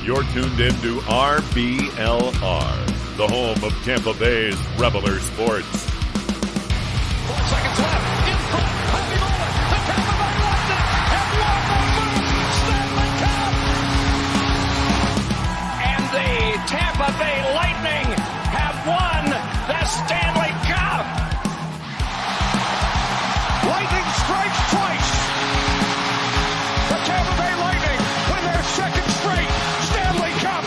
You're tuned in to RBLR, the home of Tampa Bay's RBLR Sports. 4 seconds left. In front. Happy moment. The Tampa Bay Lightning have won the first Stanley Cup. And the Tampa Bay Lightning have won the Stanley Cup. Lightning strikes twice. The Tampa Bay Lightning win their second straight Stanley Cup.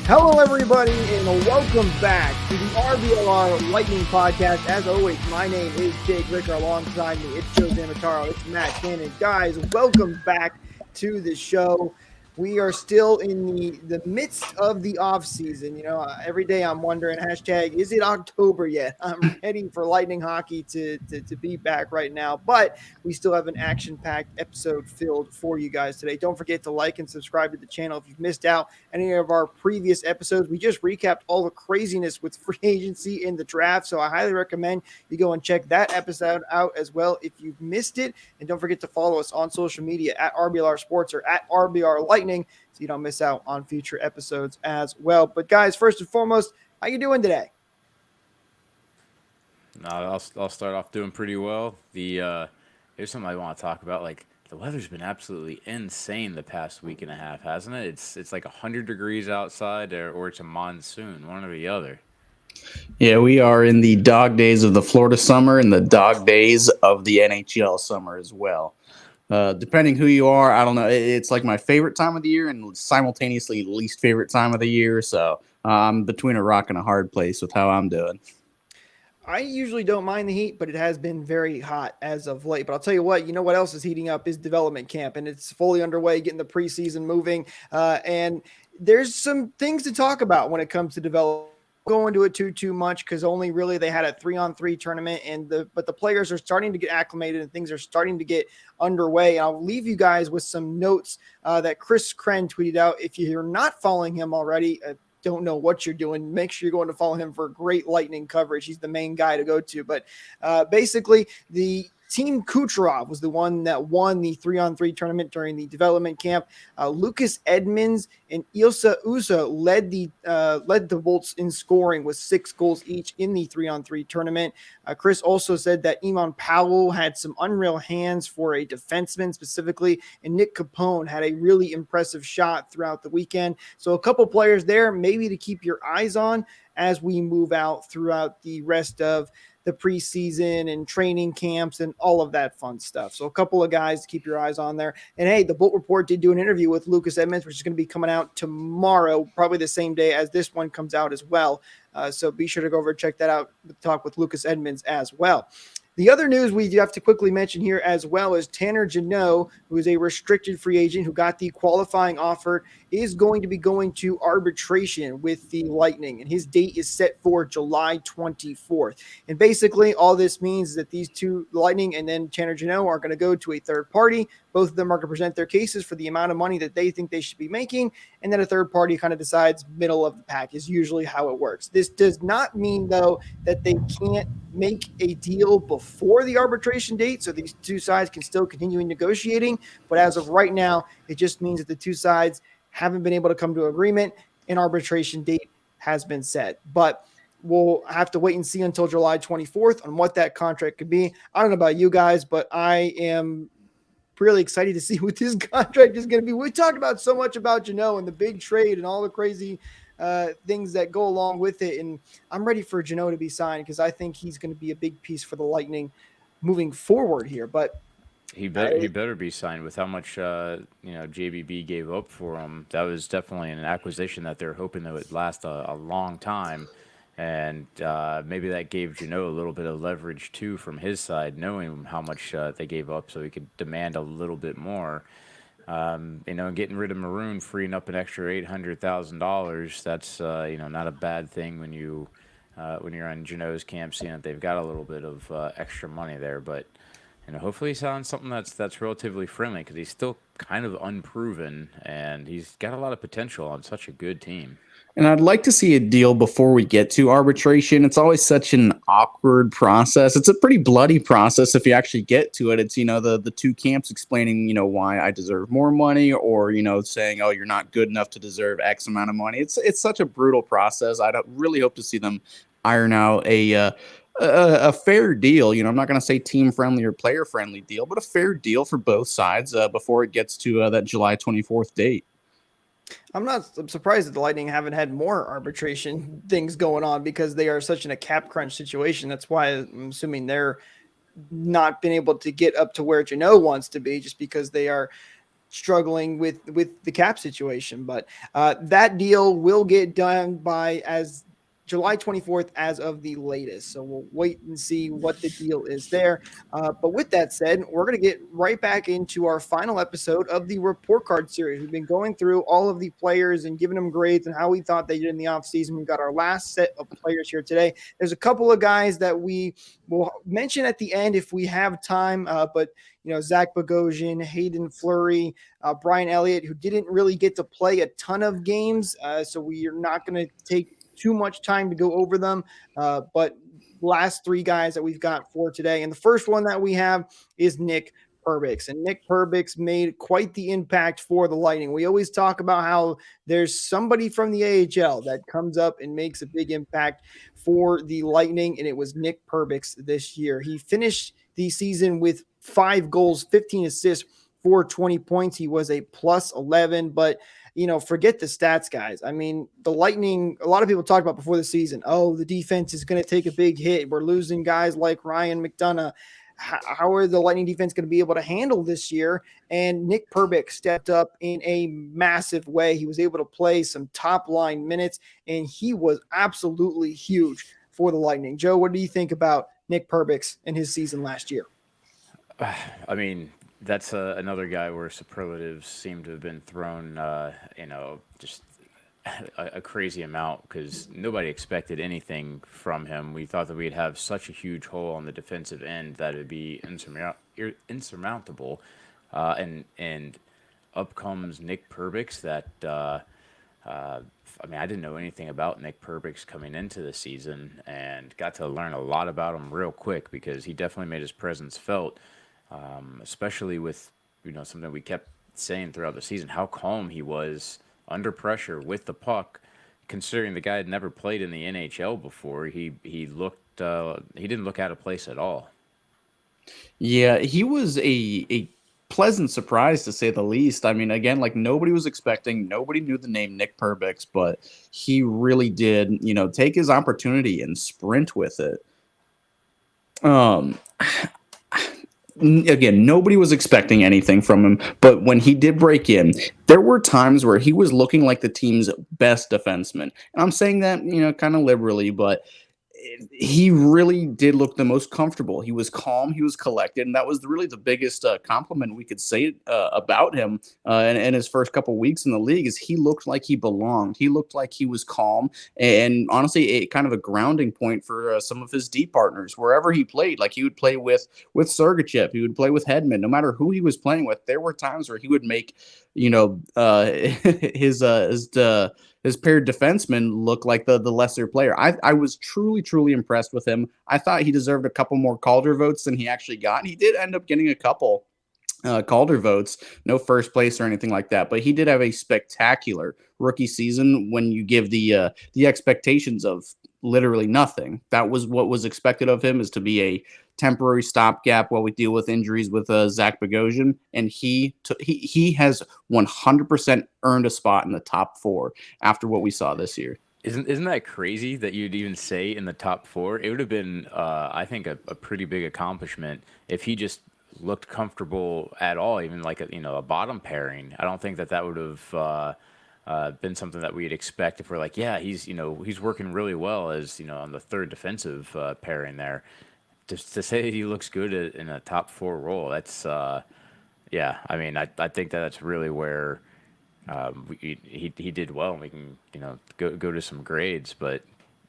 Hello, everybody, and welcome back to the RBLR Lightning Podcast. As always, my name is Jake Ricker. Alongside me, it's Joe Zamataro, it's Matt Cannon. Guys, welcome back to the show. We are still in the midst of the off season. You know, every day I'm wondering, hashtag, is it October yet? I'm ready for Lightning hockey to be back right now, but we still have an action-packed episode filled for you guys today. Don't forget to like and subscribe to the channel if you've missed out any of our previous episodes. We just recapped all the craziness with free agency in the draft, so I highly recommend you go and check that episode out as well if you've missed it. And don't forget to follow us on social media at RBLR Sports or at RBR Lightning, so you don't miss out on future episodes as well. But guys, first and foremost, how you doing today? I'll start off doing pretty well. Here's something I want to talk about. Like, the weather's been absolutely insane the past week and a half, hasn't it? It's like 100 degrees outside, or it's a monsoon, one or the other. Yeah, we are in the dog days of the Florida summer and the dog days of the NHL summer as well. Depending who you are, I don't know. It's like my favorite time of the year and simultaneously least favorite time of the year. So I'm between a rock and a hard place with how I'm doing. I usually don't mind the heat, but it has been very hot as of late. But I'll tell you what else is heating up is development camp, and it's fully underway, getting the preseason moving. And there's some things to talk about when it comes to development. Go into it too much because only really they had a 3-on-3 tournament, but the players are starting to get acclimated and things are starting to get underway. And I'll leave you guys with some notes that Chris Kren tweeted out. If you're not following him already, don't know what you're doing, make sure you're going to follow him for great Lightning coverage. He's the main guy to go to. But basically, the Team Kucherov was the one that won the 3-on-3 tournament during the development camp. Lucas Edmonds and Ilsa Usa led the Bolts in scoring with 6 goals each in the 3-on-3 tournament. Chris also said that Iman Powell had some unreal hands for a defenseman specifically, and Nick Capone had a really impressive shot throughout the weekend. So a couple players there maybe to keep your eyes on as we move out throughout the rest of the preseason and training camps and all of that fun stuff. So a couple of guys to keep your eyes on there. And hey, the Bolt Report did do an interview with Lucas Edmonds, which is going to be coming out tomorrow, probably the same day as this one comes out as well. So be sure to go over and check that out, talk with Lucas Edmonds as well. The other news we have to quickly mention here as well is Tanner Jeannot, who is a restricted free agent who got the qualifying offer, is going to be going to arbitration with the Lightning, and his date is set for July 24th. And basically all this means is that these two, Lightning and then Tanner Jeannot, are going to go to a third party. Both of them are going to present their cases for the amount of money that they think they should be making, and then a third party kind of decides middle of the pack is usually how it works. This does not mean, though, that they can't make a deal before the arbitration date, so these two sides can still continue negotiating. But as of right now, it just means that the two sides haven't been able to come to an agreement. An arbitration date has been set. But we'll have to wait and see until July 24th on what that contract could be. I don't know about you guys, but I am really excited to see what this contract is going to be. We talked about so much about Jeannot and the big trade and all the crazy things that go along with it. And I'm ready for Jeannot to be signed because I think he's going to be a big piece for the Lightning moving forward here. But he better be signed with how much JBB gave up for him. That was definitely an acquisition that they're hoping that would last a long time. And maybe that gave Jeannot a little bit of leverage, too, from his side, knowing how much they gave up so he could demand a little bit more. Getting rid of Maroon, freeing up an extra $800,000, that's, not a bad thing when you're on Jeannot's camp, seeing that they've got a little bit of extra money there. But, hopefully he's on something that's relatively friendly because he's still kind of unproven, and he's got a lot of potential on such a good team. And I'd like to see a deal before we get to arbitration. It's always such an awkward process. It's a pretty bloody process if you actually get to it. It's, the two camps explaining, why I deserve more money, or, saying, oh, you're not good enough to deserve X amount of money. It's such a brutal process. I don't really hope to see them iron out a fair deal. I'm not going to say team friendly or player friendly deal, but a fair deal for both sides before it gets to that July 24th date. I'm surprised that the Lightning haven't had more arbitration things going on, because they are such in a cap crunch situation. That's why I'm assuming they're not been able to get up to where Geno wants to be, just because they are struggling with the cap situation. But that deal will get done by as July 24th as of the latest. So we'll wait and see what the deal is there. But with that said, we're going to get right back into our final episode of the report card series. We've been going through all of the players and giving them grades and how we thought they did in the offseason. We've got our last set of players here today. There's a couple of guys that we will mention at the end if we have time, but Zach Bogosian, Hayden Fleury, Brian Elliott, who didn't really get to play a ton of games. So we are not going to take too much time to go over them. But last three guys that we've got for today. And the first one that we have is Nick Perbix. And Nick Perbix made quite the impact for the Lightning. We always talk about how there's somebody from the AHL that comes up and makes a big impact for the Lightning. And it was Nick Perbix this year. He finished the season with 5 goals, 15 assists for 20 points. He was a plus 11, but forget the stats, guys. I mean, the Lightning, a lot of people talked about before the season, oh, the defense is going to take a big hit. We're losing guys like Ryan McDonough. How are the Lightning defense going to be able to handle this year? And Nick Perbix stepped up in a massive way. He was able to play some top line minutes, and he was absolutely huge for the Lightning. Joe, what do you think about Nick Perbix and his season last year? I mean, that's another guy where superlatives seem to have been thrown, just a crazy amount, because nobody expected anything from him. We thought that we'd have such a huge hole on the defensive end that it'd be insurmountable. And up comes Nick Perbix that, I didn't know anything about Nick Perbix coming into the season, and got to learn a lot about him real quick, because he definitely made his presence felt. Especially with, something we kept saying throughout the season, how calm he was under pressure with the puck, considering the guy had never played in the NHL before. He didn't look out of place at all. Yeah, he was a pleasant surprise, to say the least. I mean, again, like, nobody was expecting, nobody knew the name Nick Perbix, but he really did, take his opportunity and sprint with it. Again, nobody was expecting anything from him, but when he did break in, there were times where he was looking like the team's best defenseman. And I'm saying that, kind of liberally, but he really did look the most comfortable. He was calm, he was collected, and that was really the biggest compliment we could say about him in his first couple weeks in the league. Is he looked like he belonged. He looked like he was calm, and honestly, a kind of a grounding point for some of his D partners wherever he played. Like, he would play with Sergachev, he would play with Hedman. No matter who he was playing with, there were times where he would make his paired defenseman look like the lesser player. I was truly impressed with him. I thought he deserved a couple more Calder votes than he actually got. He did end up getting a couple Calder votes, no first place or anything like that, but he did have a spectacular rookie season when you give the expectations of literally nothing. That was what was expected of him, is to be a temporary stopgap while we deal with injuries with Zach Bogosian, and he has 100% earned a spot in the top 4 after what we saw this year. Isn't that crazy that you'd even say in the top 4? It would have been, I think, a pretty big accomplishment if he just looked comfortable at all, even like a bottom pairing. I don't think that would have been something that we'd expect if we're like, yeah, he's working really well as on the third defensive pairing there. To say he looks good in a top 4 role, that's yeah. I mean, I think that's really where he did well, and we can go to some grades, but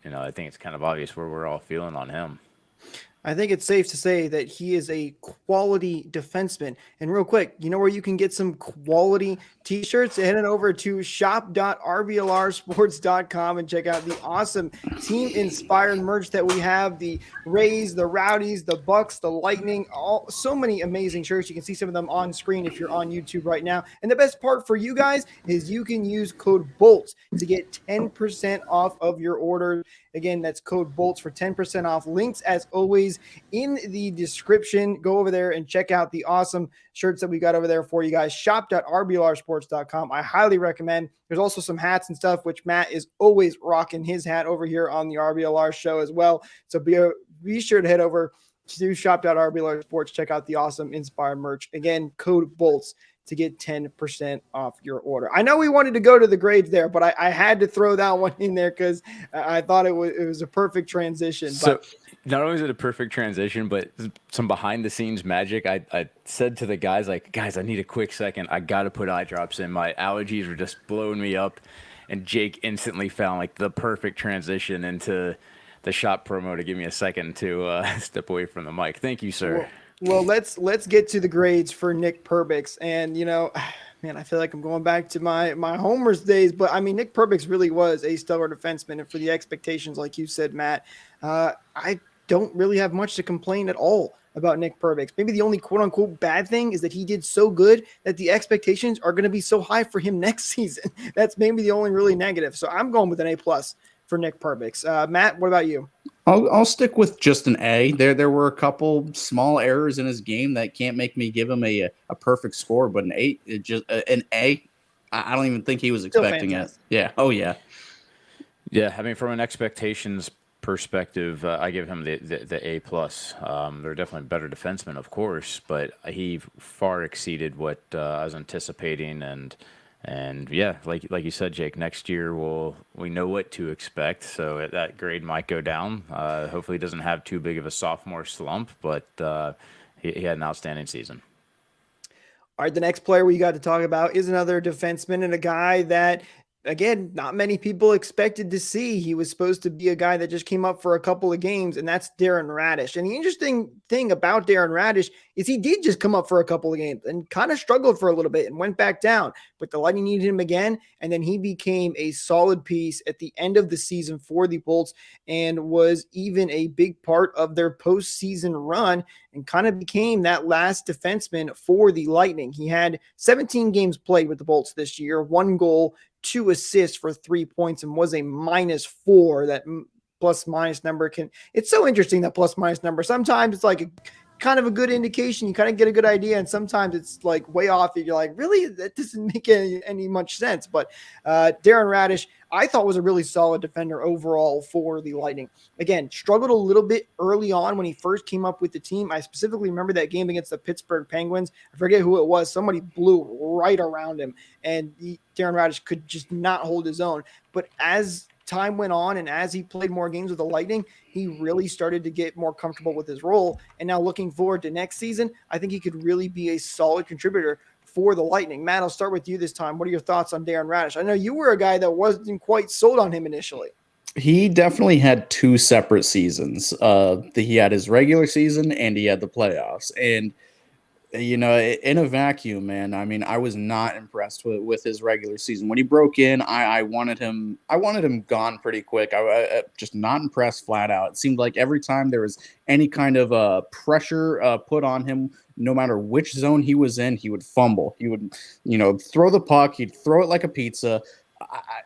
I think it's kind of obvious where we're all feeling on him. I think it's safe to say that he is a quality defenseman. And real quick, you know where you can get some quality t-shirts? Heading over to shop.rblrsports.com and check out the awesome team-inspired merch that we have. The Rays, the Rowdies, the Bucks, the Lightning, so many amazing shirts. You can see some of them on screen if you're on YouTube right now. And the best part for you guys is you can use code BOLTS to get 10% off of your order. Again, that's code BOLTS for 10% off. Links, as always, in the description. Go over there and check out the awesome shirts that we got over there for you guys. Shop.rblrsports.com. I highly recommend. There's also some hats and stuff, which Matt is always rocking his hat over here on the RBLR show as well. So be sure to head over to shop.rblrsports. Check out the awesome inspired merch. Again, code BOLTS to get 10% off your order. I know we wanted to go to the grades there, but I had to throw that one in there because I thought it was a perfect transition. So not only is it a perfect transition, but some behind the scenes magic. I said to the guys, like, guys, I need a quick second. I got to put eye drops in. My allergies were just blowing me up. And Jake instantly found like the perfect transition into the shop promo to give me a second to step away from the mic. Thank you, sir. Well, let's get to the grades for Nick Perbix. And, man, I feel like I'm going back to my Homers days. But, I mean, Nick Perbix really was a stellar defenseman. And for the expectations, like you said, Matt, I don't really have much to complain at all about Nick Perbix. Maybe the only quote-unquote bad thing is that he did so good that the expectations are going to be so high for him next season. That's maybe the only really negative. So I'm going with an A+ for Nick Perbix. Matt, what about you? I'll stick with just an A. There were a couple small errors in his game that can't make me give him a perfect score, but an A. An A. I don't even think he was expecting it. Yeah. Oh yeah. Yeah. I mean, from an expectations perspective, I give him the A+. They're definitely better defensemen, of course, but he far exceeded what I was anticipating. And yeah, like you said, Jake, next year we know what to expect. So that grade might go down. Hopefully he doesn't have too big of a sophomore slump, but he had an outstanding season. All right, the next player we got to talk about is another defenseman and a guy that, again, not many people expected to see. He was supposed to be a guy that just came up for a couple of games, and that's Darren Raddysh. And the interesting thing about Darren Raddysh is he did just come up for a couple of games and kind of struggled for a little bit and went back down. But the Lightning needed him again, and then he became a solid piece at the end of the season for the Bolts and was even a big part of their postseason run and kind of became that last defenseman for the Lightning. He had 17 games played with the Bolts this year, 1 goal, 2 assists for 3 points, and was a -4. That plus minus number it's so interesting, that plus minus number. Sometimes it's like kind of a good indication. You kind of get a good idea. And sometimes it's like way off. And you're like, really? That doesn't make any much sense. But Darren Raddysh, I thought, was a really solid defender overall for the Lightning. Again, struggled a little bit early on when he first came up with the team. I specifically remember that game against the Pittsburgh Penguins. I forget who it was. Somebody blew right around him, and Darren Raddysh could just not hold his own. But as time went on and as he played more games with the Lightning, he really started to get more comfortable with his role. And now looking forward to next season, I think he could really be a solid contributor for the Lightning. Matt, I'll start with you this time. What are your thoughts on Darren Raddysh? I know you were a guy that wasn't quite sold on him initially. He definitely had 2 separate seasons. He had his regular season and he had the playoffs. And in a vacuum, man, I mean, I was not impressed with his regular season. When he broke in, I wanted him gone pretty quick. I just not impressed flat out. It seemed like every time there was any kind of pressure put on him, no matter which zone he was in, he would fumble. He would, throw the puck. He'd throw it like a pizza.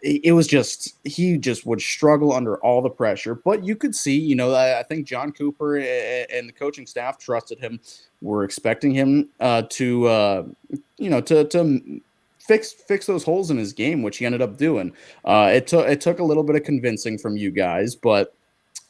It was just, he just would struggle under all the pressure. But you could see, I think John Cooper and the coaching staff trusted him. We're expecting him to fix those holes in his game, which he ended up doing. It took a little bit of convincing from you guys, but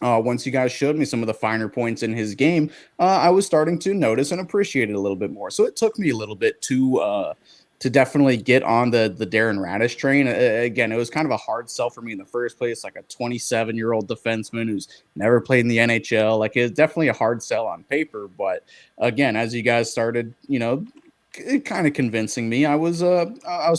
once you guys showed me some of the finer points in his game, I was starting to notice and appreciate it a little bit more. So it took me a little bit to definitely get on the Darren Raddysh train. Again, it was kind of a hard sell for me in the first place, like a 27-year-old defenseman who's never played in the NHL. Like, it's definitely a hard sell on paper. But again, as you guys started, kind of convincing me, I was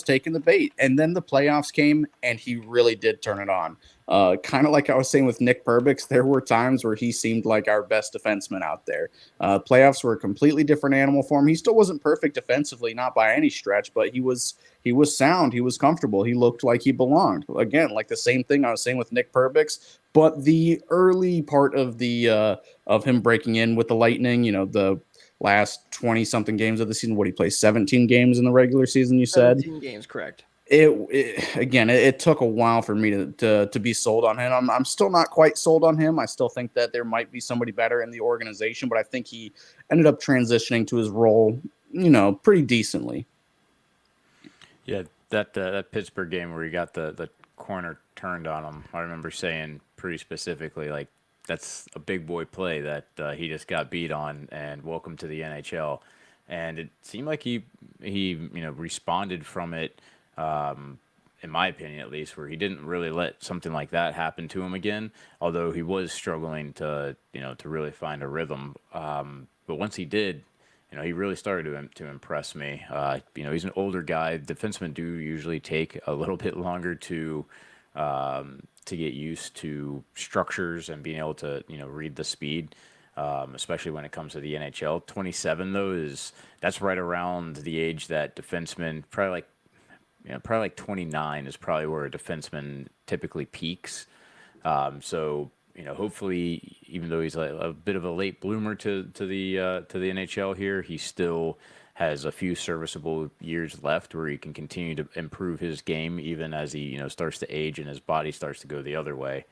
taking the bait. And then the playoffs came, and he really did turn it on. Kind of like I was saying with Nick Perbix, there were times where he seemed like our best defenseman out there. Playoffs were a completely different animal for him. He still wasn't perfect defensively, not by any stretch, but he was sound. He was comfortable. He looked like he belonged. Again, like the same thing I was saying with Nick Perbix, but the early part of the of him breaking in with the Lightning, the last 20 something games of the season, what he played 17 games in the regular season, you said? 17 games, correct. It took a while for me to be sold on him. I'm still not quite sold on him. I still think that there might be somebody better in the organization, but I think he ended up transitioning to his role, pretty decently. Yeah, that Pittsburgh game where he got the corner turned on him, I remember saying pretty specifically, like, that's a big boy play that he just got beat on, and welcome to the NHL. And it seemed like he responded from it, in my opinion at least, where he didn't really let something like that happen to him again, although he was struggling to really find a rhythm. But once he did, he really started to impress me. He's an older guy. Defensemen do usually take a little bit longer to get used to structures and being able to read the speed, especially when it comes to the NHL. 27 though that's right around the age that defensemen probably like 29 is probably where a defenseman typically peaks. So hopefully, even though he's a bit of a late bloomer to the NHL here, he still has a few serviceable years left where he can continue to improve his game, even as he starts to age and his body starts to go the other way.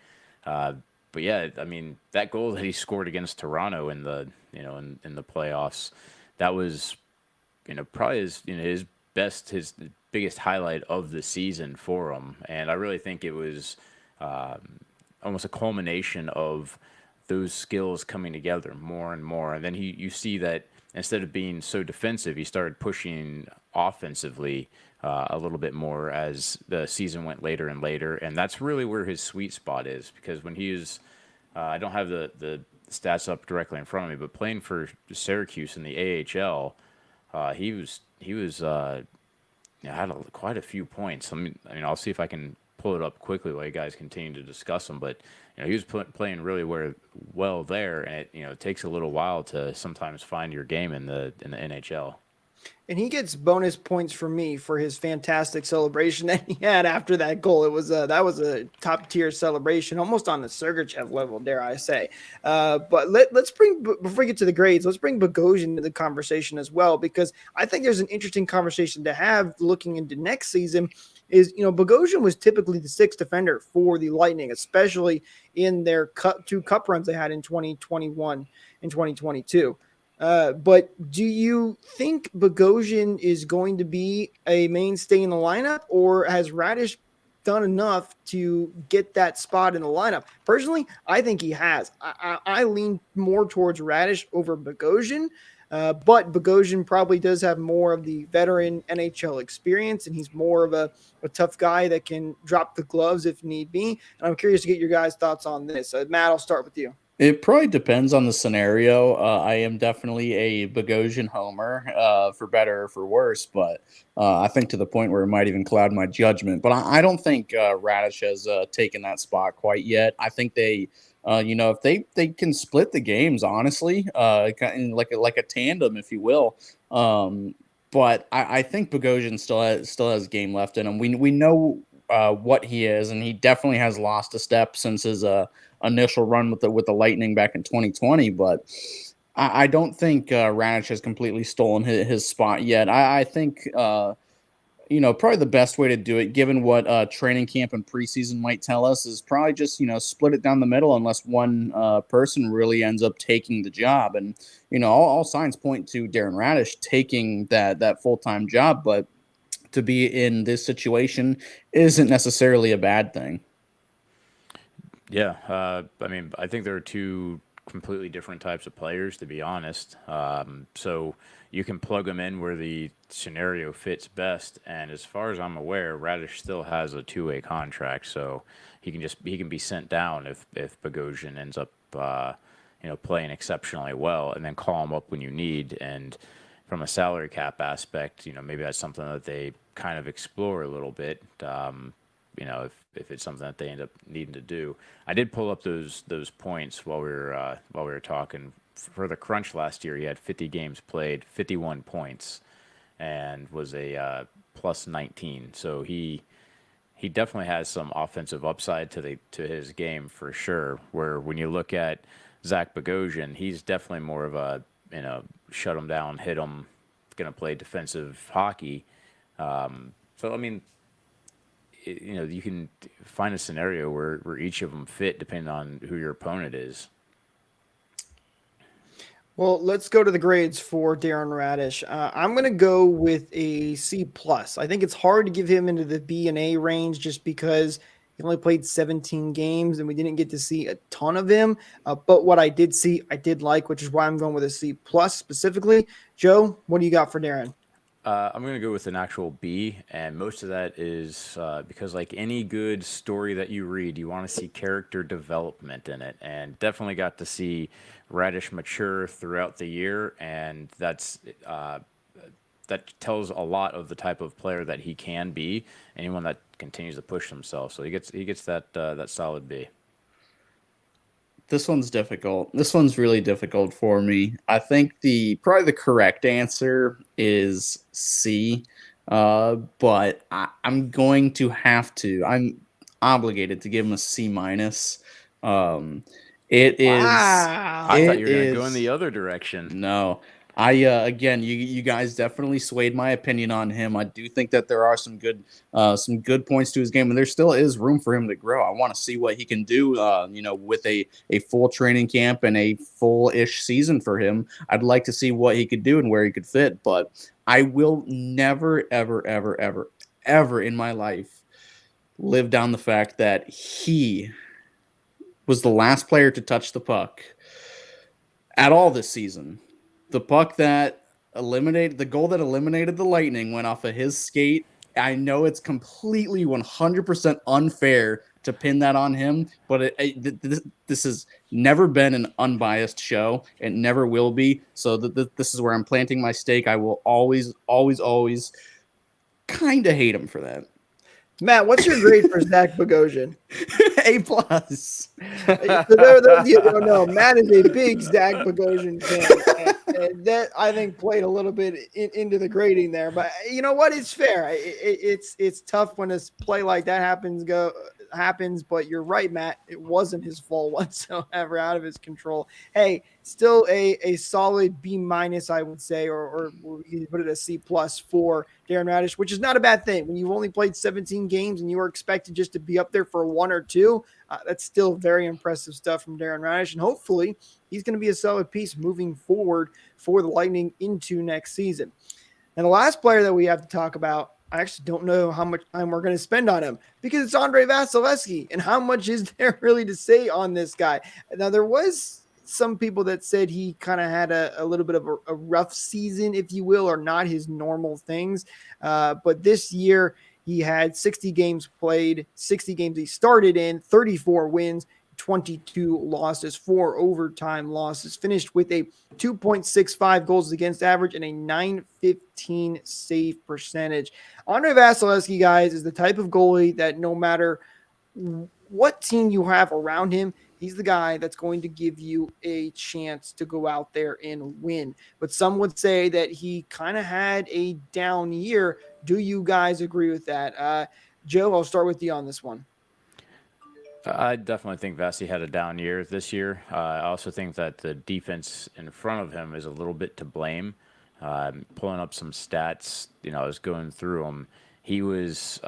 But yeah, I mean, that goal that he scored against Toronto in the in the playoffs, that was probably his biggest highlight of the season for him, and I really think it was almost a culmination of those skills coming together more and more. And then you see that instead of being so defensive, he started pushing offensively a little bit more as the season went later and later. And that's really where his sweet spot is, because when he is, I don't have the stats up directly in front of me, but playing for Syracuse in the AHL, he was had quite a few points. I'll see if I can pull it up quickly while you guys continue to discuss them. But he was playing really well there, and it takes a little while to sometimes find your game in the NHL. And he gets bonus points for me for his fantastic celebration that he had after that goal. It was that was a top tier celebration, almost on the Sergachev level, dare I say. But let's before we get to the grades, let's bring Bogosian into the conversation as well, because I think there's an interesting conversation to have looking into next season. Bogosian was typically the sixth defender for the Lightning, especially in their two cup runs they had in 2021 and 2022. But do you think Bogosian is going to be a mainstay in the lineup, or has Raddysh done enough to get that spot in the lineup? Personally, I think he has. I lean more towards Raddysh over Bogosian, but Bogosian probably does have more of the veteran NHL experience, and he's more of a tough guy that can drop the gloves if need be. And I'm curious to get your guys' thoughts on this. Matt, I'll start with you. It probably depends on the scenario. I am definitely a Bogosian homer, for better or for worse, but I think to the point where it might even cloud my judgment. But I don't think Raddysh has taken that spot quite yet. I think they, if they can split the games, honestly, like a tandem, if you will. But I think Bogosian still has game left in him. We know what he is, and he definitely has lost a step since his initial run with the Lightning back in 2020. But I don't think Raddysh has completely stolen his spot yet. I think probably the best way to do it, given what training camp and preseason might tell us, is probably just split it down the middle, unless one person really ends up taking the job. And all signs point to Darren Raddysh taking that full-time job, but to be in this situation isn't necessarily a bad thing. Yeah, I think there are two completely different types of players, to be honest. So you can plug them in where the scenario fits best. And as far as I'm aware, Raddysh still has a two-way contract, so he can be sent down if Bogosian ends up playing exceptionally well, and then call him up when you need. And from a salary cap aspect, maybe that's something that they kind of explore a little bit. if it's something that they end up needing to do. I did pull up those points while we were talking. For the crunch last year, he had 50 games played, 51 points, and was a plus 19. So he definitely has some offensive upside to his game for sure. Where when you look at Zach Bogosian, he's definitely more of a shut him down, hit him, going to play defensive hockey. So I mean, you can find a scenario where each of them fit depending on who your opponent is. Well, let's go to the grades for Darren Raddysh. I'm going to go with a C plus. I think it's hard to give him into the B and A range just because he only played 17 games and we didn't get to see a ton of him. But what I did see, I did like, which is why I'm going with a C plus specifically. Joe, what do you got for Darren? I'm going to go with an actual B, and most of that is because, like any good story that you read, you want to see character development in it, and definitely got to see Raddysh mature throughout the year, and that tells a lot of the type of player that he can be. Anyone that continues to push himself, so he gets that solid B. This one's difficult. This one's really difficult for me. I think probably the correct answer is C, but I'm going to have to. I'm obligated to give him a C minus. It is. Wow. I thought you It were going to go in is. the other direction. No. Again, you guys definitely swayed my opinion on him. I do think that there are some good points to his game, and there still is room for him to grow. I want to see what he can do, with a full training camp and a full-ish season for him. I'd like to see what he could do and where he could fit, but I will never, ever, ever, ever, ever in my life live down the fact that he was the last player to touch the puck at all this season. The puck that eliminated the goal that eliminated the Lightning went off of his skate. I know it's completely 100% unfair to pin that on him, but this has never been an unbiased show. It never will be. So this is where I'm planting my stake. I will always, always, always kind of hate him for that. Matt, what's your grade for Zach Bogosian? A plus. So those of you who don't know, Matt is a big Zach Bogosian fan, and that I think played a little bit into the grading there. But you know what? It's fair. It's tough when a play like that happens. But you're right, Matt. It wasn't his fault whatsoever, out of his control. Hey, still a solid B minus, I would say, or you can put it a C plus for Darren Raddysh, which is not a bad thing. When you've only played 17 games and you are expected just to be up there for one or two, that's still very impressive stuff from Darren Raddysh. And hopefully he's going to be a solid piece moving forward for the Lightning into next season. And the last player that we have to talk about, I actually don't know how much time we're going to spend on him because it's Andre Vasilevskiy. And how much is there really to say on this guy? Now, there was some people that said he kind of had a little bit of a rough season, if you will, or not his normal things. But this year he had 60 games played, 60 games he started in, 34 wins, 22 losses, 4 overtime losses, finished with a 2.65 goals against average and a .915 save percentage. Andre Vasilevskiy, guys, is the type of goalie that no matter what team you have around him, he's the guy that's going to give you a chance to go out there and win. But some would say that he kind of had a down year. Do you guys agree with that? Joe, I'll start with you on this one. I definitely think Vasi had a down year this year. I also think that the defense in front of him is a little bit to blame. Pulling up some stats, I was going through them. He was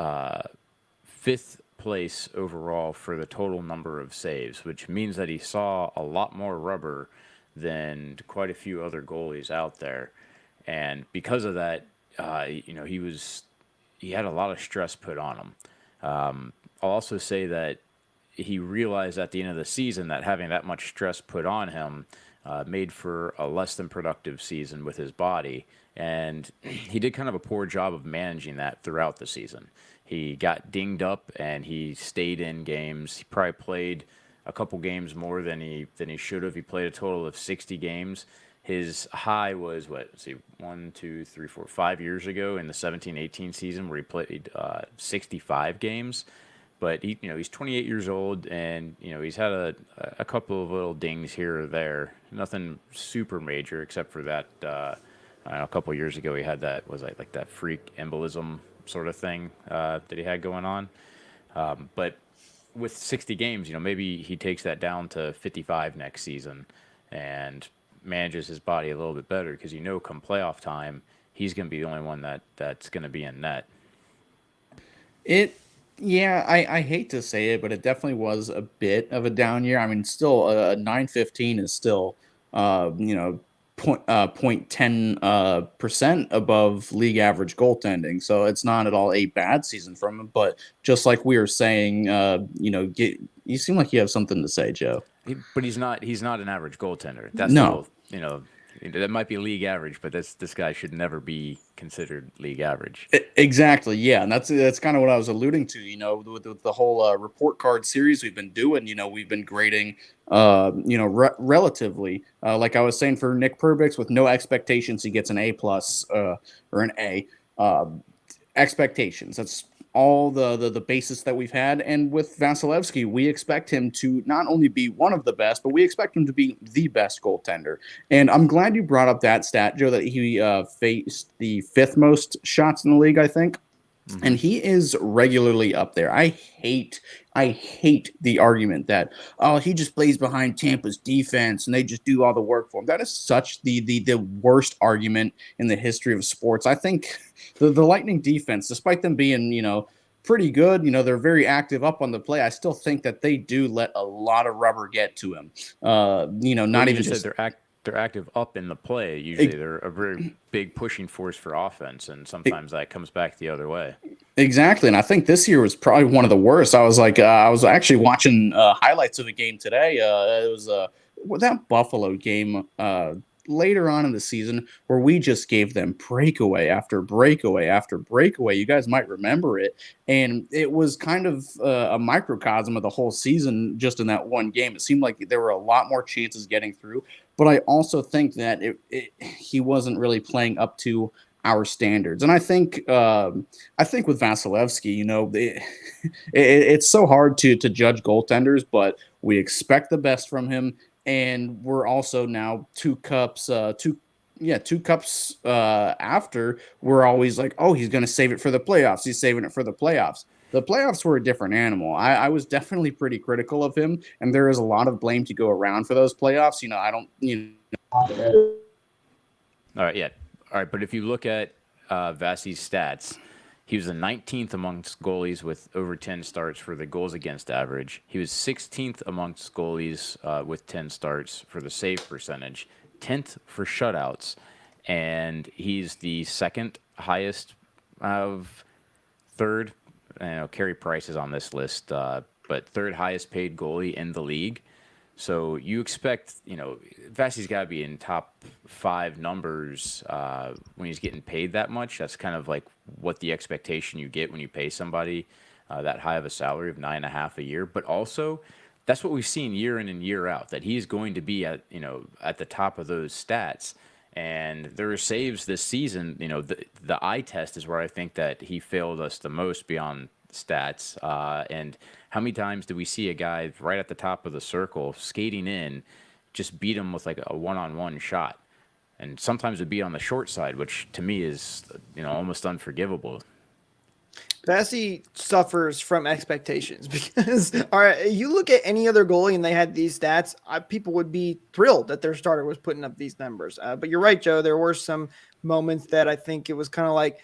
fifth place overall for the total number of saves, which means that he saw a lot more rubber than quite a few other goalies out there. And because of that, he had a lot of stress put on him. I'll also say that he realized at the end of the season that having that much stress put on him made for a less than productive season with his body. And he did kind of a poor job of managing that throughout the season. He got dinged up and he stayed in games. He probably played a couple games more than he should have. He played a total of 60 games. His high was 5 years ago in the 17-18 season where he played 65 games. but he's 28 years old, and he's had a couple of little dings here or there. Nothing super major, except for that a couple of years ago he had that like that freak embolism sort of thing that he had going on. But with 60 games, maybe he takes that down to 55 next season and manages his body a little bit better, because come playoff time, he's going to be the only one that's going to be in net. Yeah, I hate to say it, but it definitely was a bit of a down year. I mean, still, 915 is still, point 10 percent above league average goaltending. So it's not at all a bad season from him. But just like we were saying, you seem like you have something to say, Joe. But he's not an average goaltender. That's No. That might be league average, but this guy should never be considered league average. Exactly, yeah, and that's kind of what I was alluding to. With the whole report card series we've been doing, we've been grading, relatively. Like I was saying, for Nick Perbix, with no expectations, he gets an A plus or an A. Expectations. That's all the basis that we've had. And with Vasilevskiy, we expect him to not only be one of the best, but we expect him to be the best goaltender. And I'm glad you brought up that stat, Joe, that he faced the 5th most shots in the league, I think. Mm-hmm. And he is regularly up there. I hate the argument that, he just plays behind Tampa's defense and they just do all the work for him. That is such the worst argument in the history of sports. I think the Lightning defense, despite them being, pretty good, they're very active up on the play, I still think that they do let a lot of rubber get to him. Not even just they're active up in the play. Usually they're a very big pushing force for offense, and sometimes that comes back the other way. Exactly, and I think this year was probably one of the worst. I was actually watching highlights of the game today. It was that Buffalo game later on in the season where we just gave them breakaway after breakaway after breakaway. You guys might remember it, and it was kind of a microcosm of the whole season just in that one game. It seemed like there were a lot more chances getting through, but I also think that he wasn't really playing up to our standards. And I think with Vasilevskiy, it's so hard to judge goaltenders, but we expect the best from him. And we're also now 2 cups after, we're always like, oh, he's going to save it for the playoffs. He's saving it for the playoffs. The playoffs were a different animal. I was definitely pretty critical of him, and there is a lot of blame to go around for those playoffs. I don't. All right, yeah. All right, but if you look at Vasi's stats, he was the 19th amongst goalies with over 10 starts for the goals against average. He was 16th amongst goalies with 10 starts for the save percentage, 10th for shutouts, and he's the second highest of third. Carey Price is on this list, but third highest paid goalie in the league. So you expect, Vasi's got to be in top 5 numbers when he's getting paid that much. That's kind of like what the expectation you get when you pay somebody that high of a salary of $9.5 a year. But also, that's what we've seen year in and year out, that he's going to be at the top of those stats. And there are saves this season. The eye test is where I think that he failed us the most beyond stats. And how many times do we see a guy right at the top of the circle skating in, just beat him with like a one-on-one shot? And sometimes it'd be on the short side, which to me is, almost unforgivable. Vasi suffers from expectations because you look at any other goalie and they had these stats, people would be thrilled that their starter was putting up these numbers. But you're right, Joe. There were some moments that I think it was kind of like,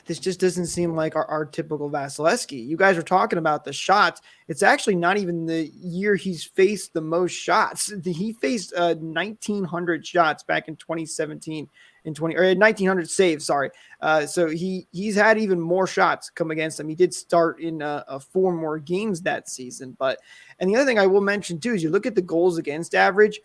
this just doesn't seem like our typical Vasilevskiy. You guys are talking about the shots. It's actually not even the year he's faced the most shots. He faced 1,900 shots back in 2017 or 1,900 saves. Sorry. So he's had even more shots come against him. He did start in 4 more games that season. And the other thing I will mention too is you look at the goals against average.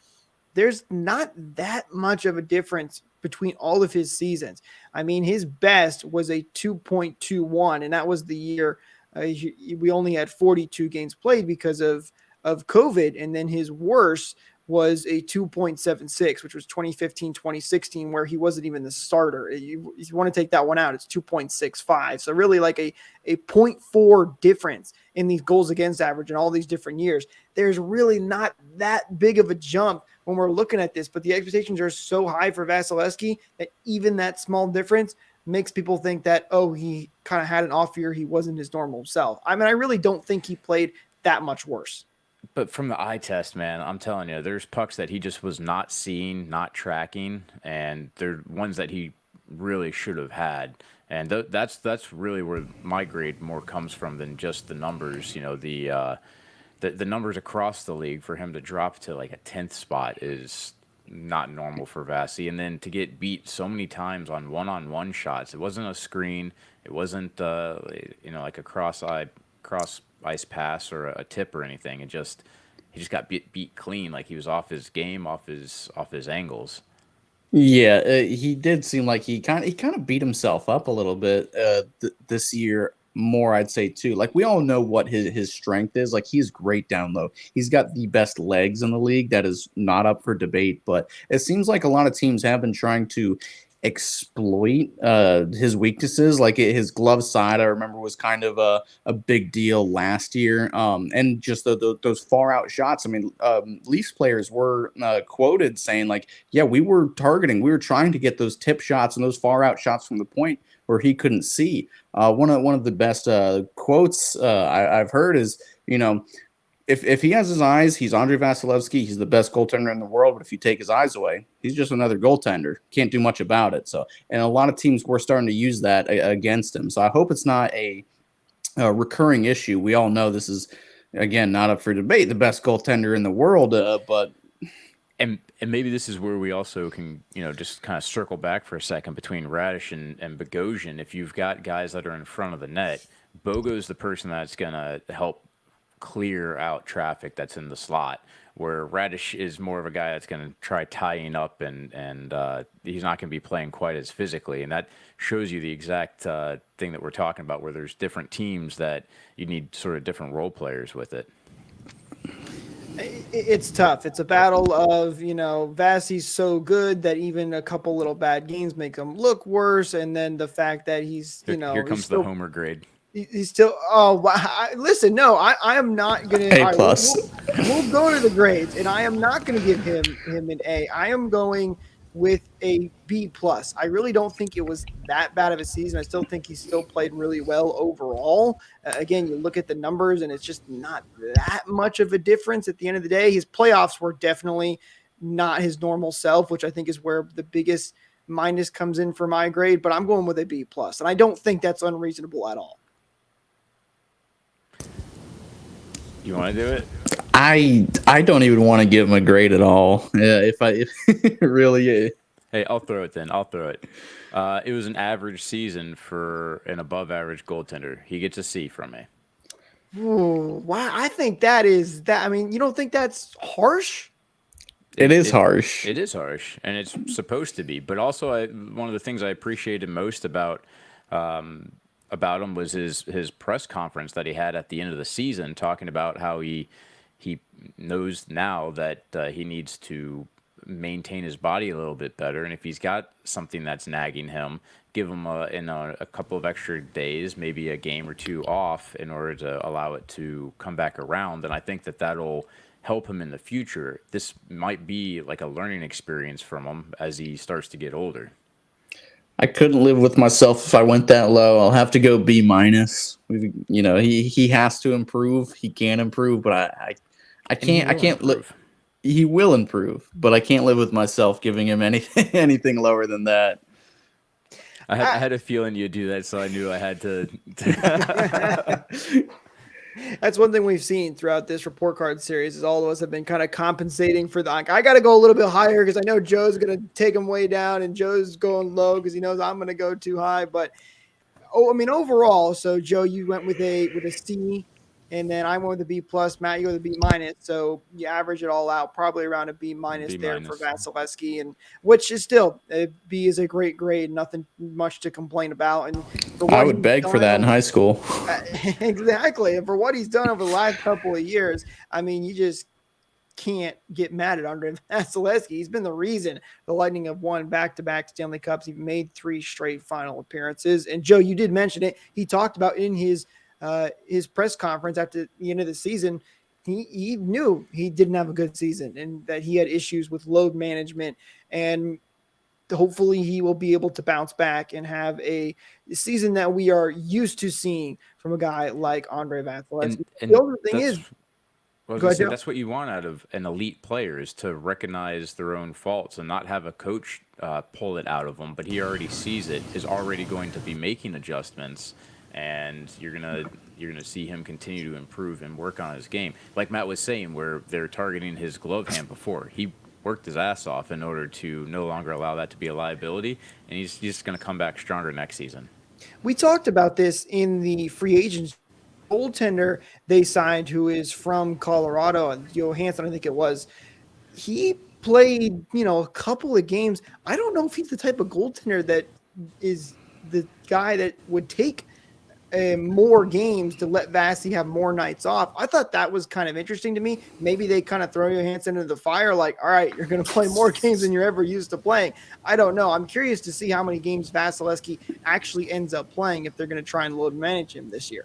There's not that much of a difference between all of his seasons. I mean, his best was a 2.21, and that was the year we only had 42 games played because of COVID. And then his worst was a 2.76, which was 2015, 2016, where he wasn't even the starter. If you want to take that one out, it's 2.65. So really like a 0.4 difference in these goals against average in all these different years. There's really not that big of a jump when we're looking at this, but the expectations are so high for Vasilevskiy that even that small difference makes people think that, oh, he kind of had an off year. He wasn't his normal self. I mean, I really don't think he played that much worse. But from the eye test, man, I'm telling you, there's pucks that he just was not seeing, not tracking, and they're ones that he really should have had. And that's really where my grade more comes from than just the numbers. You know, the numbers across the league for him to drop to like a 10th spot is not normal for Vasi. And then to get beat so many times on one-on-one shots, it wasn't a screen, it wasn't like a cross ice pass or a tip or anything. He just got beat clean, like he was off his game, off his angles. Yeah, he did seem like he kind of beat himself up a little bit this year. More, I'd say too. Like we all know what his strength is. Like he's great down low. He's got the best legs in the league. That is not up for debate. But it seems like a lot of teams have been trying to exploit his weaknesses. Like his glove side, I remember, was kind of a big deal last year. And just those far out shots. I mean, Leafs players were quoted saying like, yeah, we were trying to get those tip shots and those far out shots from the point where he couldn't see. One of the best quotes I've heard is, you know, if he has his eyes, he's Andrei Vasilevskiy. He's the best goaltender in the world. But if you take his eyes away, he's just another goaltender. Can't do much about it. So, and a lot of teams were starting to use that against him. So I hope it's not a recurring issue. We all know this is, again, not up for debate, the best goaltender in the world. But And maybe this is where we also can, just kind of circle back for a second between Raddysh and Bogosian. If you've got guys that are in front of the net, Bogo's the person that's going to help clear out traffic that's in the slot, where Raddysh is more of a guy that's going to try tying up and he's not going to be playing quite as physically. And that shows you the exact thing that we're talking about, where there's different teams that you need sort of different role players with it. It's tough. It's a battle of, Vasi's so good that even a couple little bad games make him look worse. And then the fact that he's, Here comes the homer grade. He's still, listen, no, I am not going to. A plus. We'll go to the grades, and I am not going to give him an A. I am going with a B plus. I really don't think it was that bad of a season. I still think he still played really well overall. Again, you look at the numbers and it's just not that much of a difference at the end of the day. His playoffs were definitely not his normal self, which I think is where the biggest minus comes in for my grade, but I'm going with a B plus. And I don't think that's unreasonable at all. You want to do it? I don't even want to give him a grade at all. Yeah, if really. Hey, I'll throw it then. I'll throw it. It was an average season for an above-average goaltender. He gets a C from me. Ooh, wow, I think that is that. I mean, you don't think that's harsh? It is harsh. It is harsh, and it's supposed to be. But also, one of the things I appreciated most about him was his press conference that he had at the end of the season, talking about how he knows now that he needs to maintain his body a little bit better, and if he's got something that's nagging him, give him a couple of extra days, maybe a game or two off, in order to allow it to come back around. And I think that'll help him in the future. This might be like a learning experience from him as he starts to get older. I couldn't live with myself if I went that low. I'll have to go B minus. He has to improve. He can improve, but I can't live. He will improve, but I can't live with myself giving him anything lower than that. I had a feeling you'd do that, so I knew I had to. That's one thing we've seen throughout this report card series is all of us have been kind of compensating for I got to go a little bit higher because I know Joe's going to take him way down and Joe's going low because he knows I'm going to go too high. But overall, so Joe, you went with a C, and then I went with a B plus. Matt, you go with a B minus. So you average it all out, probably around a B minus there for Vasilevskiy, and which is still a B is a great grade, nothing much to complain about. And I would beg for that in high school. Exactly, and for what he's done over the last couple of years, I mean, can't get mad at Andre Vasilevskiy. He's been the reason the Lightning have won back-to-back Stanley Cups. He made 3 straight final appearances. And Joe, you did mention it. He talked about in his press conference after the end of the season, he knew he didn't have a good season and that he had issues with load management, and hopefully he will be able to bounce back and have a season that we are used to seeing from a guy like Andre Vasilevskiy. And The other thing is, that's what you want out of an elite player, is to recognize their own faults and not have a coach pull it out of them. But he already sees it, is already going to be making adjustments, and you're gonna see him continue to improve and work on his game. Like Matt was saying, where they're targeting his glove hand before, he worked his ass off in order to no longer allow that to be a liability, and he's just going to come back stronger next season. We talked about this in the free agents. Goaltender they signed, who is from Colorado, Johansson, I think it was. He played, a couple of games. I don't know if he's the type of goaltender that is the guy that would take more games to let Vasi have more nights off. I thought that was kind of interesting to me. Maybe they kind of throw Johansson into the fire, like, all right, you're going to play more games than you're ever used to playing. I don't know. I'm curious to see how many games Vasilevskiy actually ends up playing if they're going to try and load manage him this year.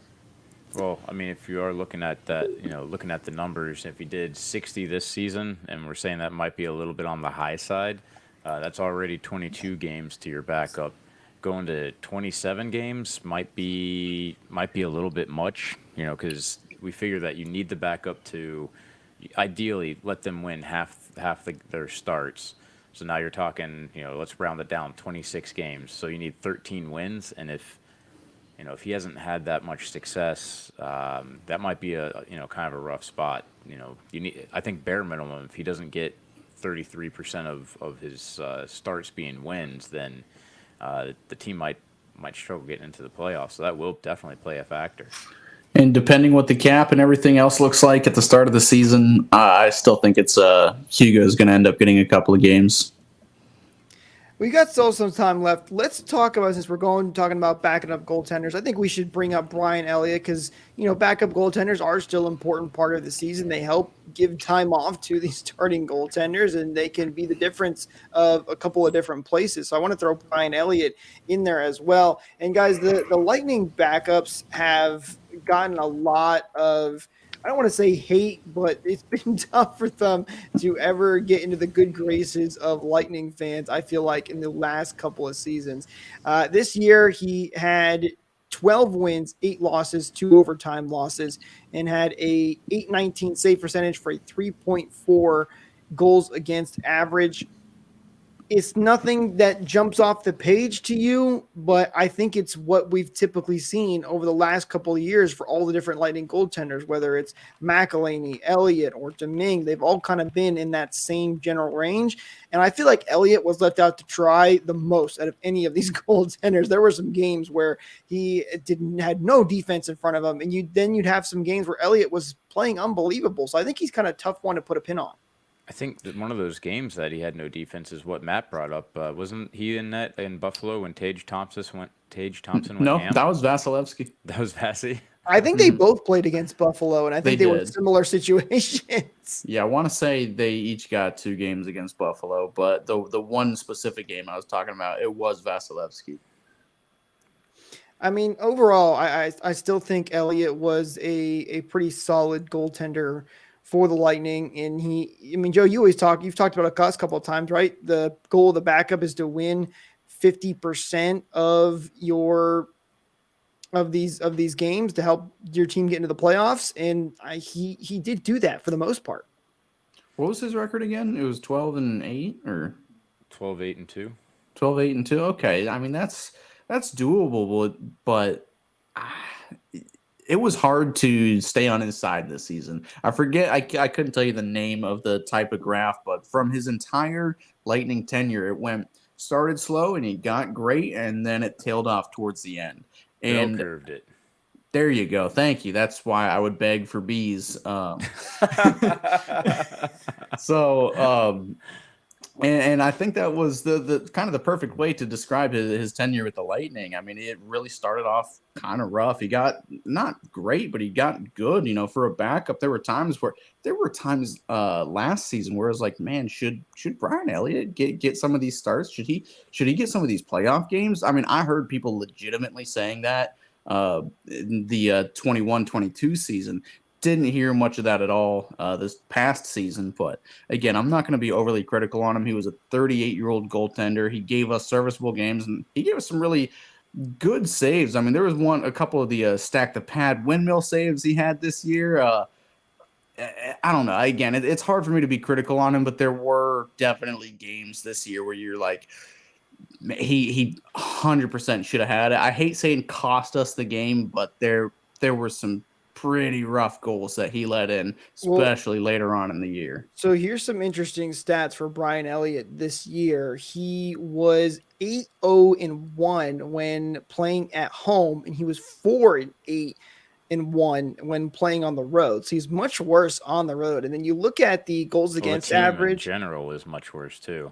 Well, I mean, if you are looking at that, looking at the numbers, if he did 60 this season, and we're saying that might be a little bit on the high side, that's already 22 games to your backup. Going to 27 games might be a little bit much, because we figure that you need the backup to ideally let them win half their starts. So now you're talking, let's round it down, 26 games. So you need 13 wins, and if he hasn't had that much success, that might be a kind of a rough spot. I think bare minimum, if he doesn't get 33% of his starts being wins, then the team might struggle getting into the playoffs. So that will definitely play a factor. And depending what the cap and everything else looks like at the start of the season, I still think it's Hugo's going to end up getting a couple of games. We got still some time left. Let's talk about, since we're talking about backing up goaltenders, I think we should bring up Brian Elliott because, backup goaltenders are still an important part of the season. They help give time off to these starting goaltenders, and they can be the difference of a couple of different places. So I want to throw Brian Elliott in there as well. And guys, the Lightning backups have gotten a lot of, I don't want to say hate, but it's been tough for them to ever get into the good graces of Lightning fans, I feel like, in the last couple of seasons. This year, he had 12 wins, 8 losses, 2 overtime losses, and had a .819 save percentage for a 3.4 goals against average. It's nothing that jumps off the page to you, but I think it's what we've typically seen over the last couple of years for all the different Lightning goaltenders, whether it's McElhinney, Elliott, or Domingue. They've all kind of been in that same general range. And I feel like Elliott was left out to try the most out of any of these goaltenders. There were some games where he had no defense in front of him, and you'd have some games where Elliott was playing unbelievable. So I think he's kind of a tough one to put a pin on. I think that one of those games that he had no defense is what Matt brought up. Wasn't he in that in Buffalo when Tage Thompson went No, ham? that was Vasilevskiy. That was Vasi. I think they both played against Buffalo, and I think they were in similar situations. Yeah, I want to say they each got 2 games against Buffalo, but the one specific game I was talking about, it was Vasilevskiy. I mean, overall, I still think Elliott was a pretty solid goaltender for the Lightning. And Joe, you've talked about a couple of times, right? The goal of the backup is to win 50% of these games to help your team get into the playoffs. And he did do that for the most part. What was his record again? It was 12-8 or 12-8-2. 12-8-2. Okay. I mean, that's doable, but it was hard to stay on his side this season. I forget, I couldn't tell you the name of the type of graph, but from his entire Lightning tenure, it started slow and he got great, and then it tailed off towards the end. And Bell curved it. There you go. Thank you. That's why I would beg for bees. And I think that was the kind of the perfect way to describe his tenure with the Lightning. I mean, it really started off kind of rough. He got not great, but he got good. For a backup, there were times last season where it was like, man, should Brian Elliott get some of these starts? Should he get some of these playoff games? I mean, I heard people legitimately saying that in the 21-22 season. Didn't hear much of that at all this past season, but again, I'm not going to be overly critical on him. He was a 38-year-old goaltender. He gave us serviceable games, and he gave us some really good saves. I mean, there was a couple of the stack the pad windmill saves he had this year. I don't know. Again, it's hard for me to be critical on him, but there were definitely games this year where you're like, he 100% should have had it. I hate saying cost us the game, but there were some pretty rough goals that he let in, Well, especially later on in the year. so here's some interesting stats for Brian Elliott this year. He was 8-0-1 when playing at home, and he was 4-8-1 when playing on the road. So he's much worse on the road. And then you look at the goals Well, the against team in average. general is much worse too.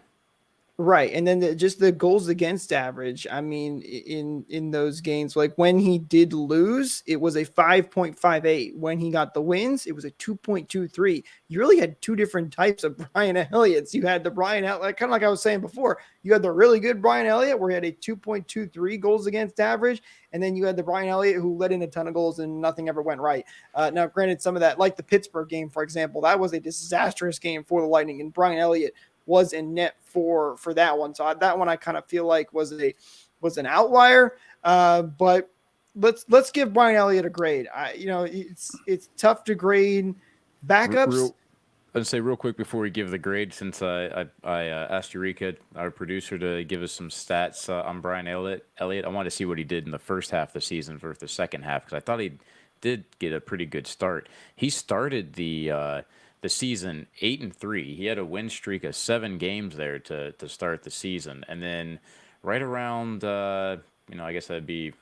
Right. And then just the goals against average. I mean, in those games, like when he did lose, it was a 5.58. When he got the wins, it was a 2.23. You really had two different types of Brian Elliott's. You had the Brian Elliott, kind of like I was saying before, you had the really good Brian Elliott where he had a 2.23 goals against average. And then you had the Brian Elliott who let in a ton of goals and nothing ever went right. Now, granted, some of that, like the Pittsburgh game, for example, that was a disastrous game for the Lightning, and Brian Elliott was in net for that one. So that one I kind of feel like was an outlier. But let's give Brian Elliott a grade. It's tough to grade backups. I'd say real quick before we give the grade, since I asked Eureka, our producer, to give us some stats on Brian Elliott. I wanted to see what he did in the first half of the season versus the second half, because I thought he did get a pretty good start. He started the season 8-3. He had a win streak of 7 games there to start the season, and then right around I guess that'd be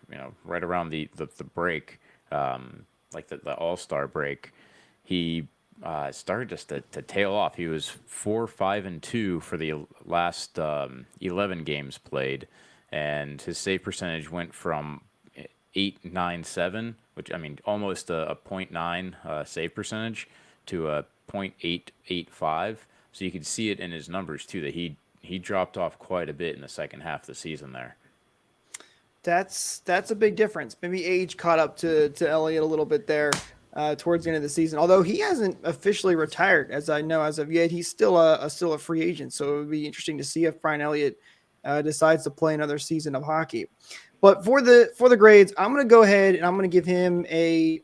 right around the break, like the All-Star break, he started just to tail off. He was 4-5-2 for the last 11 games played, and his save percentage went from 8.97, which I mean almost a .9 save percentage, to a .885. So you could see it in his numbers too that he dropped off quite a bit in the second half of the season there. That's a big difference. Maybe age caught up to Elliott a little bit there towards the end of the season. Although he hasn't officially retired, as I know as of yet, he's still a free agent. So it would be interesting to see if Brian Elliott decides to play another season of hockey. But for the grades, I'm going to go ahead and I'm going to give him a.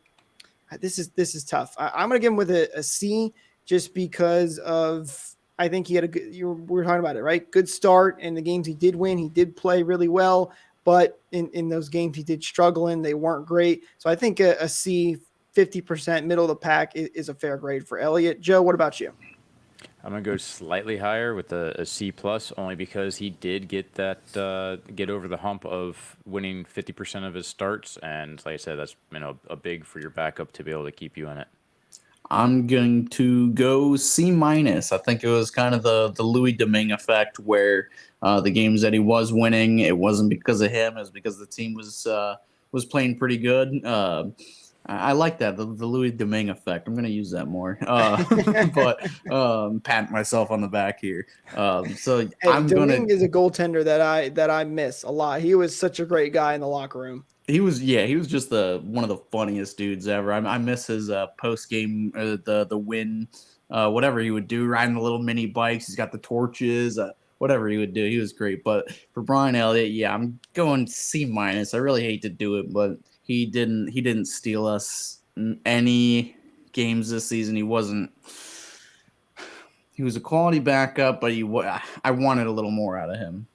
This is tough. I'm going to give him with a C, just because of I think he had a good. We were talking about it, right? Good start, and the games he did win, he did play really well. But in those games he did struggle in, they weren't great. So I think a C, 50% middle of the pack is a fair grade for Elliott. Joe, what about you? I'm gonna go slightly higher with a C plus, only because he did get get over the hump of winning 50% of his starts, and like I said, that's a big for your backup to be able to keep you in it. I'm going to go C minus. I think it was kind of the Louis Domingue effect, where the games that he was winning, it wasn't because of him, it was because the team was playing pretty good. I like that, the Louis Domingue effect. I'm going to use that more. But pat myself on the back here. So Hey, Domingue is a goaltender that I miss a lot. He was such a great guy in the locker room. He was just one of the funniest dudes ever. I miss his post game, the win, whatever he would do, riding the little mini bikes. He's got the torches, whatever he would do. He was great. But for Brian Elliott, yeah, I'm going C minus. I really hate to do it, but he didn't steal us any games this season. He was a quality backup, but I wanted a little more out of him.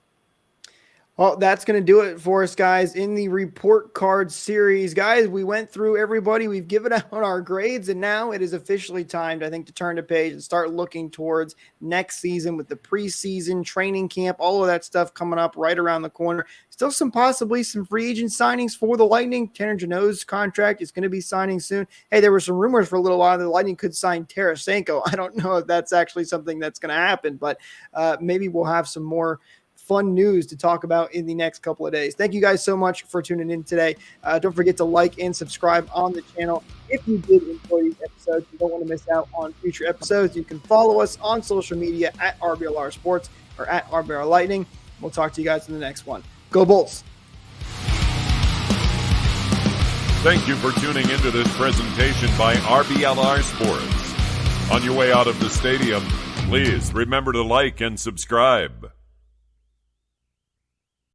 Well, that's going to do it for us, guys, in the report card series. Guys, we went through everybody. We've given out our grades, and now it is officially time, I think, to turn the page and start looking towards next season with the preseason, training camp, all of that stuff coming up right around the corner. Still possibly some free agent signings for the Lightning. Tanner Jeannot's contract is going to be signing soon. Hey, there were some rumors for a little while that the Lightning could sign Tarasenko. I don't know if that's actually something that's going to happen, but maybe we'll have some more fun news to talk about in the next couple of days. Thank you guys so much for tuning in today. Don't forget to like and subscribe on the channel. If you did enjoy these episodes, you don't want to miss out on future episodes. You can follow us on social media at RBLR Sports or at RBLR Lightning. We'll talk to you guys in the next one. Go Bolts! Thank you for tuning into this presentation by RBLR Sports. On your way out of the stadium, please remember to like and subscribe.